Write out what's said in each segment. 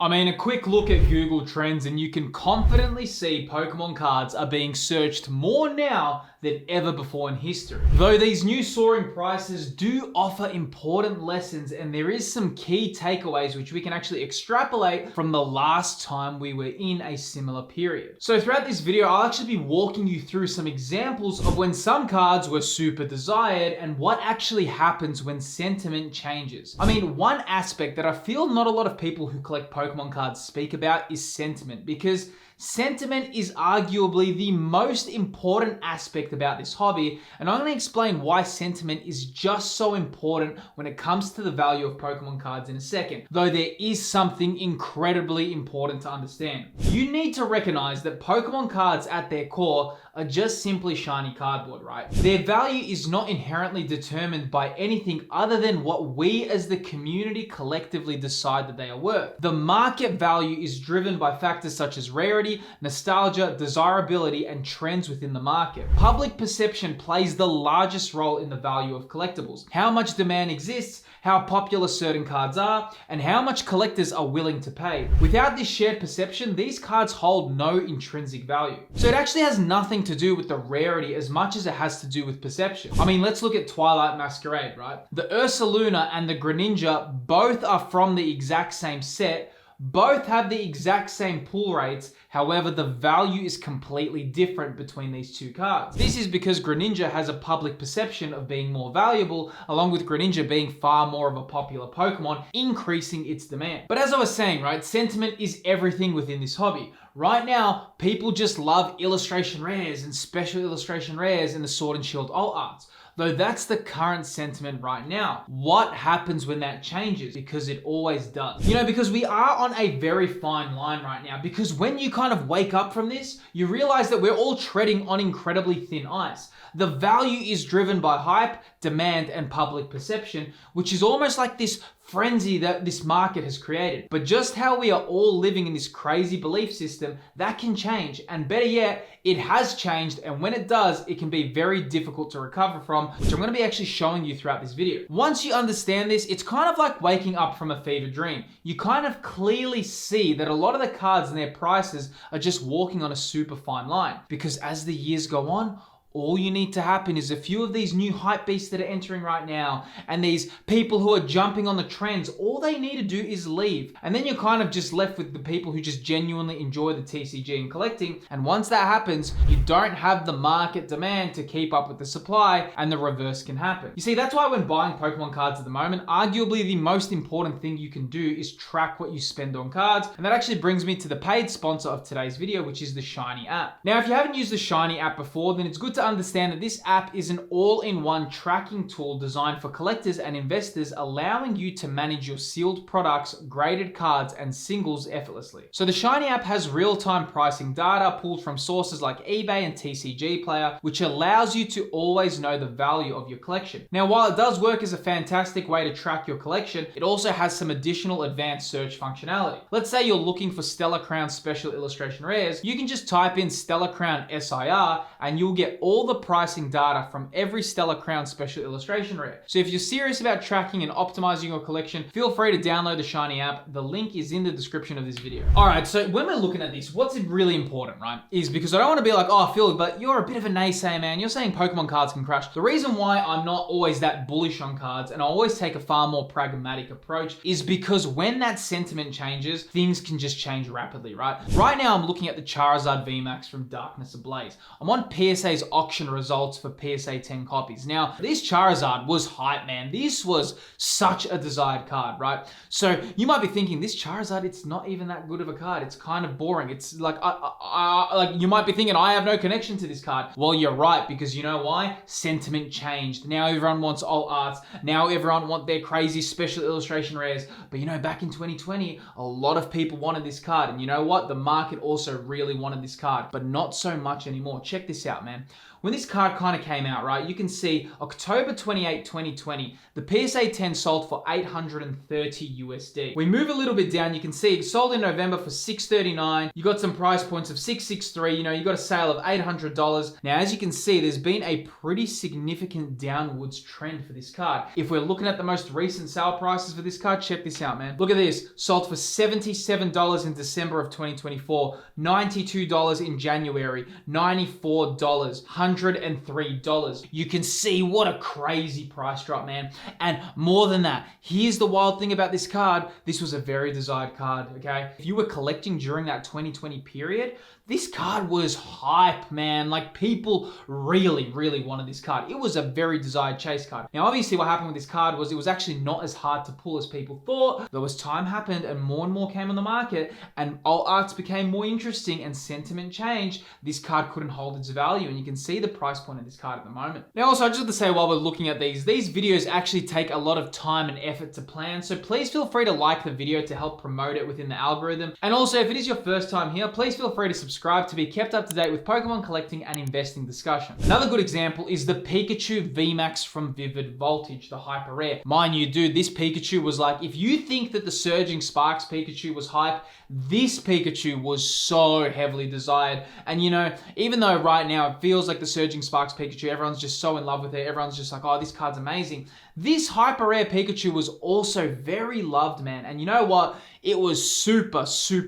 I mean, a quick look at Google Trends and you can confidently see Pokemon cards are being searched more now than ever before in history. Though these new soaring prices do offer important lessons, and there is some key takeaways which we can actually extrapolate from the last time we were in a similar period. So throughout this video, I'll actually be walking you through some examples of when some cards were super desired and what actually happens when sentiment changes. I mean, one aspect that I feel not a lot of people who collect Pokemon cards speak about is sentiment, because sentiment is arguably the most important aspect about this hobby, and I'm going to explain why sentiment is just so important when it comes to the value of Pokemon cards in a second, though there is something incredibly important to understand. You need to recognize that Pokemon cards at their core are just simply shiny cardboard, right? Their value is not inherently determined by anything other than what we as the community collectively decide that they are worth. The market value is driven by factors such as rarity, nostalgia, desirability, and trends within the market. Public perception plays the largest role in the value of collectibles. How much demand exists, how popular certain cards are, and how much collectors are willing to pay. Without this shared perception, these cards hold no intrinsic value. So it actually has nothing to do with the rarity as much as it has to do with perception. I mean, let's look at Twilight Masquerade, right? The Ursaluna and the Greninja both are from the exact same set, both have the exact same pull rates, however the value is completely different between these two cards. This is because Greninja has a public perception of being more valuable, along with Greninja being far more of a popular Pokemon, increasing its demand. But as I was saying, right, sentiment is everything within this hobby. Right now, people just love illustration rares and special illustration rares in the Sword and Shield alt arts. Though that's the current sentiment right now. What happens when that changes? Because it always does. You know, because we are on a very fine line right now, because when you kind of wake up from this, you realize that we're all treading on incredibly thin ice. The value is driven by hype, demand, and public perception, which is almost like this frenzy that this market has created. But just how we are all living in this crazy belief system, that can change. And better yet, it has changed, and when it does, it can be very difficult to recover from, which I'm going to be actually showing you throughout this video. Once you understand this, it's kind of like waking up from a fever dream. You kind of clearly see that a lot of the cards and their prices are just walking on a super fine line. Because as the years go on, all you need to happen is a few of these new hype beasts that are entering right now, and these people who are jumping on the trends, all they need to do is leave. And then you're kind of just left with the people who just genuinely enjoy the TCG and collecting. And once that happens, you don't have the market demand to keep up with the supply, and the reverse can happen. You see, that's why when buying Pokemon cards at the moment, arguably the most important thing you can do is track what you spend on cards. And that actually brings me to the paid sponsor of today's video, which is the Shiny app. Now, if you haven't used the Shiny app before, then it's good to understand that this app is an all-in-one tracking tool designed for collectors and investors, allowing you to manage your sealed products, graded cards, and singles effortlessly. So the Shiny app has real-time pricing data pulled from sources like eBay and TCG Player, which allows you to always know the value of your collection. Now, while it does work as a fantastic way to track your collection, it also has some additional advanced search functionality. Let's say you're looking for Stellar Crown special illustration rares, you can just type in Stellar Crown SIR and you'll get all the pricing data from every Stellar Crown special illustration rare. So if you're serious about tracking and optimizing your collection, feel free to download the Shiny app. The link is in the description of this video. All right, so when we're looking at this, what's really important, right, is because I don't want to be like, oh, Phil, but you're a bit of a naysayer, man. You're saying Pokemon cards can crash. The reason why I'm not always that bullish on cards, and I always take a far more pragmatic approach, is because when that sentiment changes, things can just change rapidly, right? Right now, I'm looking at the Charizard VMAX from Darkness Ablaze. I'm on PSA's auction results for PSA 10 copies. Now, this Charizard was hype, man. This was such a desired card, right? So you might be thinking, this Charizard, it's not even that good of a card. It's kind of boring. It's like, like you might be thinking, I have no connection to this card. Well, you're right, because you know why? Sentiment changed. Now everyone wants alt arts. Now everyone wants their crazy special illustration rares. But you know, back in 2020, a lot of people wanted this card. And you know what? The market also really wanted this card, but not so much anymore. Check this out, man. when this card kind of came out, right, you can see October 28, 2020, the PSA 10 sold for $830 USD. We move a little bit down, you can see it sold in November for $639. You got some price points of $663, you know, you got a sale of $800. Now, as you can see, there's been a pretty significant downwards trend for this card. If we're looking at the most recent sale prices for this card, check this out, man. Look at this, sold for $77 in December of 2024, $92 in January, $94, $103. You can see what a crazy price drop, man. And more than that, here's the wild thing about this card. This was a very desired card, okay? If you were collecting during that 2020 period, this card was hype, man. Like, people really, really wanted this card. It was a very desired chase card. Now, obviously, what happened with this card was it was actually not as hard to pull as people thought. Though as time happened and more came on the market and alt arts became more interesting and sentiment changed, this card couldn't hold its value. And you can see the price point of this card at the moment. Now, also, I just want to say while we're looking at these videos actually take a lot of time and effort to plan. So please feel free to like the video to help promote it within the algorithm. And also, if it is your first time here, please feel free to subscribe to be kept up to date with Pokemon collecting and investing discussion. Another good example is the Pikachu VMAX from Vivid Voltage, the hyper rare. Mind you, dude, this Pikachu was like, if you think that the Surging Sparks Pikachu was hype, this Pikachu was so heavily desired. And you know, even though right now it feels like the Surging Sparks Pikachu, everyone's just so in love with it, everyone's just like, oh, this card's amazing. This hyper rare Pikachu was also very loved, man. And you know what? It was super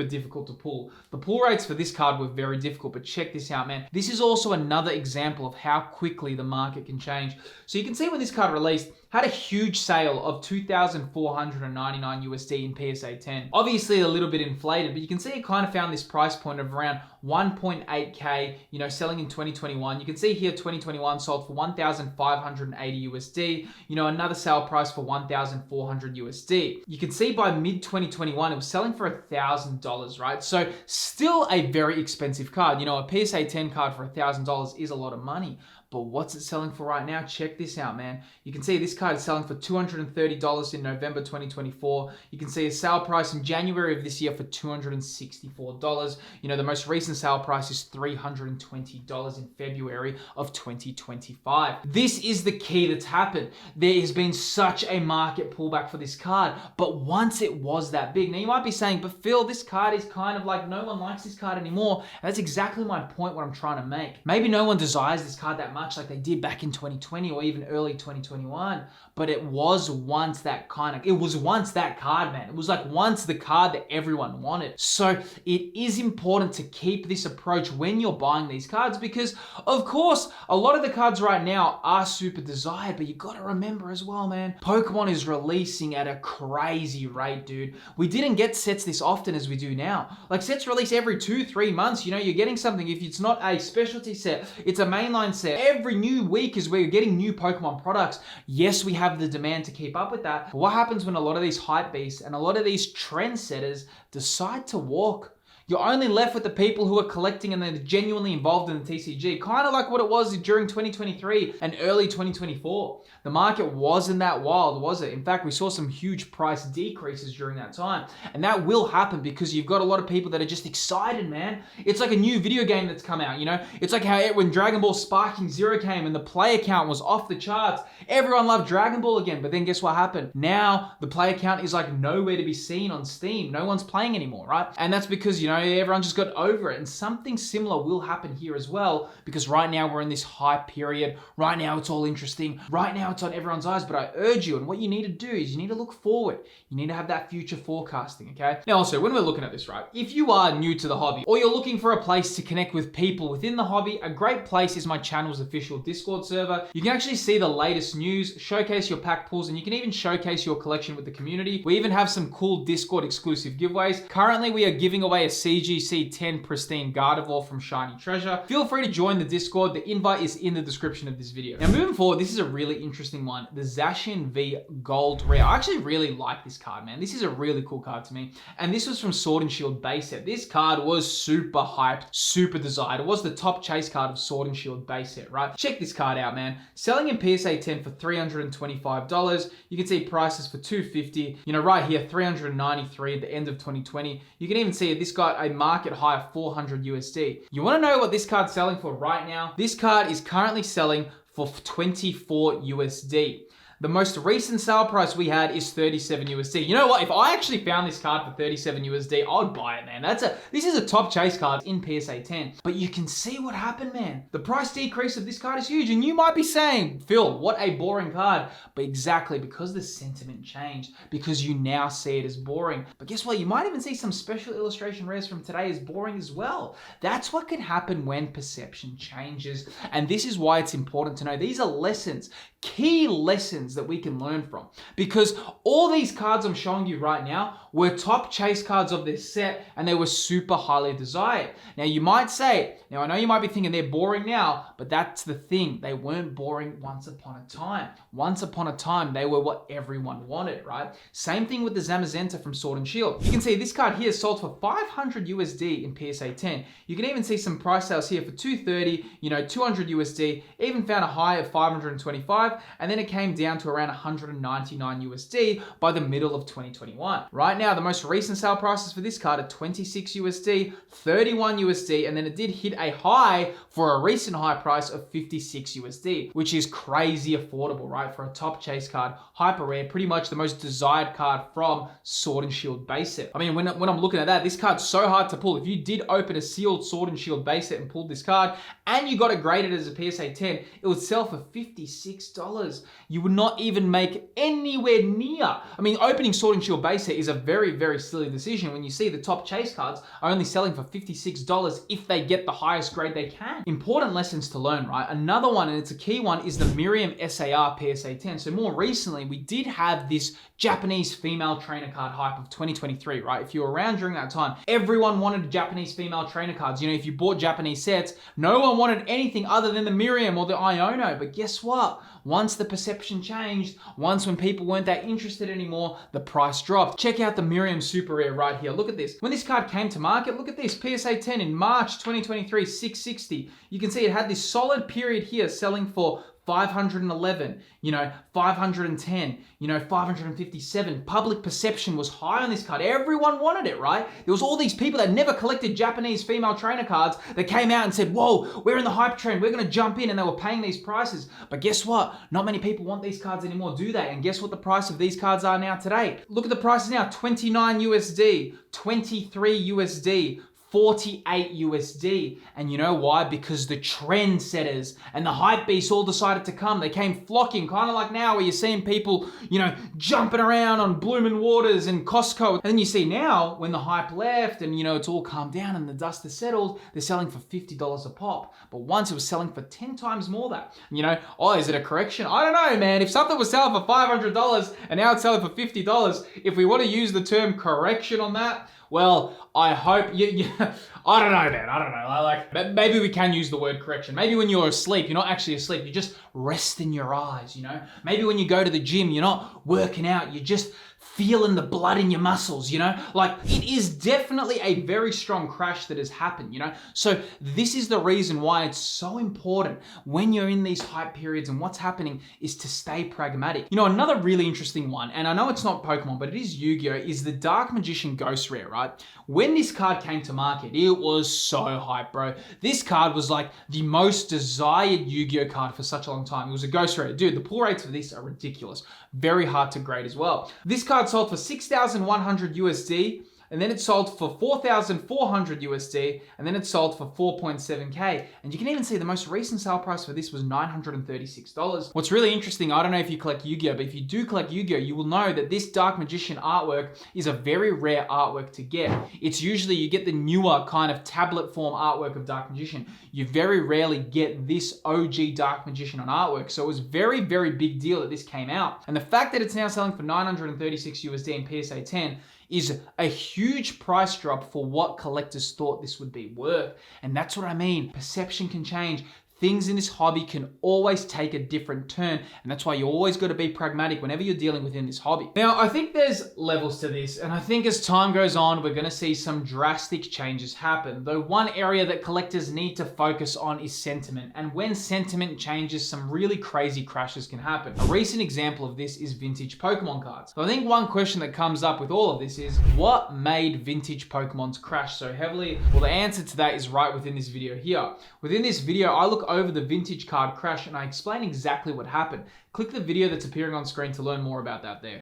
difficult to pull. The pull rates for this card were very difficult, but check this out, man. This is also another example of how quickly the market can change. So you can see when this card released, had a huge sale of $2,499 USD in PSA 10. Obviously a little bit inflated, but you can see it kind of found this price point of around 1.8K, you know, selling in 2021. You can see here 2021 sold for 1,580 USD, you know, another sale price for 1,400 USD. You can see by mid 2021 it was selling for $1,000, right? So still a very expensive card. You know, a PSA 10 card for $1,000 is a lot of money. But what's it selling for right now? Check this out, man. You can see this card is selling for $230 in November 2024. You can see a sale price in January of this year for $264. You know, the most recent sale price is $320 in February of 2025. This is the key that's happened. There has been such a market pullback for this card, but once it was that big. Now you might be saying, but Phil, this card is kind of like no one likes this card anymore. And that's exactly my point, what I'm trying to make. Maybe no one desires this card that much like they did back in 2020 or even early 2021, but it was once that card, man. It was like once the card that everyone wanted. So it is important to keep this approach when you're buying these cards because, of course, a lot of the cards right now are super desired, but you got to remember as well, man, Pokemon is releasing at a crazy rate, dude. We didn't get sets this often as we do now. Like, sets release every 2-3 months. You know, you're getting something. If it's not a specialty set, it's a mainline set. Every new week is where you're getting new Pokemon products. Yes, we have the demand to keep up with that. But what happens when a lot of these hype beasts and a lot of these trendsetters decide to walk? You're only left with the people who are collecting and they're genuinely involved in the TCG. Kind of like what it was during 2023 and early 2024. The market wasn't that wild, was it? In fact, we saw some huge price decreases during that time. And that will happen because you've got a lot of people that are just excited, man. It's like a new video game that's come out, you know? It's like how when Dragon Ball Sparking Zero came and the player count was off the charts. Everyone loved Dragon Ball again, but then guess what happened? Now, the player count is like nowhere to be seen on Steam. No one's playing anymore, right? And that's because, you know, everyone just got over it. And something similar will happen here as well, because right now we're in this hype period. Right now it's all interesting. Right now it's on everyone's eyes, but I urge you, and what you need to do is you need to look forward. You need to have that future forecasting, okay? Now also, when we're looking at this, right, if you are new to the hobby or you're looking for a place to connect with people within the hobby, a great place is my channel's official Discord server. You can actually see the latest news, showcase your pack pulls, and you can even showcase your collection with the community. We even have some cool Discord exclusive giveaways. Currently, we are giving away a CGC 10 Pristine Gardevoir from Shiny Treasure. Feel free to join the Discord. The invite is in the description of this video. Now, moving forward, this is a really interesting one. The Zacian V Gold Rare. I actually really like this card, man. This is a really cool card to me. And this was from Sword and Shield base set. This card was super hyped, super desired. It was the top chase card of Sword and Shield base set, right? Check this card out, man. Selling in PSA 10 for $325. You can see prices for $250. You know, right here, $393 at the end of 2020. You can even see it. This got a market high of 400 USD. You want to know what this card's selling for right now? This card is currently selling for 24 USD. The most recent sale price we had is 37 USD. You know what? If I actually found this card for 37 USD, I would buy it, man. This is a top chase card in PSA 10. But you can see what happened, man. The price decrease of this card is huge. And you might be saying, Phil, what a boring card. But exactly, because the sentiment changed, because you now see it as boring. But guess what? You might even see some special illustration rares from today as boring as well. That's what can happen when perception changes. And this is why it's important to know. These are lessons, key lessons that we can learn from, because all these cards I'm showing you right now were top chase cards of this set, and they were super highly desired. Now you might say, now I know you might be thinking they're boring now, but that's the thing, they weren't boring once upon a time. Once upon a time they were what everyone wanted, right? Same thing with the Zamazenta from Sword and Shield. You can see this card here sold for 500 USD in PSA 10. You can even see some price sales here for 230, 200 USD, even found a high of 525, and then it came down to around 199 USD by the middle of 2021. Right now, the most recent sale prices for this card are 26 USD, 31 USD, and then it did hit a high for a recent high price of 56 USD, which is crazy affordable, right? For a top chase card, hyper rare, pretty much the most desired card from Sword and Shield base set. I mean, when I'm looking at that, this card's so hard to pull. If you did open a sealed Sword and Shield base set and pulled this card, and you got it graded as a PSA 10, it would sell for $56. You would not even make anywhere near. I mean, opening Sword and Shield base set is a very, very silly decision when you see the top chase cards are only selling for $56 if they get the highest grade they can. Important lessons to learn, right? Another one, and it's a key one, is the Miriam SAR PSA 10. So more recently, we did have this Japanese female trainer card hype of 2023, right? If you were around during that time, everyone wanted Japanese female trainer cards. If you bought Japanese sets, no one wanted anything other than the Miriam or the Iono. But guess what? Once the perception changed, once when people weren't that interested anymore, the price dropped. Check out the Miriam Super Rare right here. Look at this. When this card came to market, look at this. PSA 10 in March 2023, 660. You can see it had this solid period here selling for 511, 510, 557. Public perception was high on this card. Everyone wanted it, right? There was all these people that never collected Japanese female trainer cards that came out and said, whoa, we're in the hype train, we're gonna jump in, and they were paying these prices. But guess what? Not many people want these cards anymore, do they? And guess what the price of these cards are now today? Look at the prices now, 29 USD, 23 USD, 48 USD. And you know why? Because the trendsetters and the hype beasts all decided to come. They came flocking, kind of like now where you're seeing people, jumping around on Bloomin' Waters and Costco. And then you see now when the hype left and, it's all calmed down and the dust has settled, they're selling for $50 a pop. But once it was selling for 10 times more that. Is it a correction? I don't know, man. If something was selling for $500 and now it's selling for $50, if we want to use the term correction on that, well, I hope you I don't know, man. I don't know. Maybe we can use the word correction. Maybe when you're asleep, you're not actually asleep. You're just resting your eyes, Maybe when you go to the gym, you're not working out. You're just feeling the blood in your muscles, It is definitely a very strong crash that has happened, So this is the reason why it's so important when you're in these hype periods and what's happening is to stay pragmatic. Another really interesting one, and I know it's not Pokemon, but it is Yu-Gi-Oh!, is the Dark Magician Ghost Rare, right? When this card came to market, it was so hype, bro. This card was like the most desired Yu-Gi-Oh! Card for such a long time. It was a Ghost Rare. Dude, the pull rates for this are ridiculous. Very hard to grade as well. This card sold for 6,100 USD, and then it sold for 4,400 USD, and then it sold for 4.7K. And you can even see the most recent sale price for this was $936. What's really interesting, I don't know if you collect Yu-Gi-Oh!, but if you do collect Yu-Gi-Oh!, you will know that this Dark Magician artwork is a very rare artwork to get. It's usually, you get the newer kind of tablet form artwork of Dark Magician. You very rarely get this OG Dark Magician on artwork. So it was very, very big deal that this came out. And the fact that it's now selling for 936 USD in PSA 10 is a huge price drop for what collectors thought this would be worth. And that's what I mean. Perception can change. things in this hobby can always take a different turn, and that's why you always got to be pragmatic whenever you're dealing within this hobby. Now, I think there's levels to this, and I think as time goes on, we're going to see some drastic changes happen, though one area that collectors need to focus on is sentiment, and when sentiment changes, some really crazy crashes can happen. A recent example of this is vintage Pokemon cards. So I think one question that comes up with all of this is, what made vintage Pokemons crash so heavily? Well, the answer to that is right within this video here. Within this video, I look over the vintage card crash and I explain exactly what happened. Click the video that's appearing on screen to learn more about that there.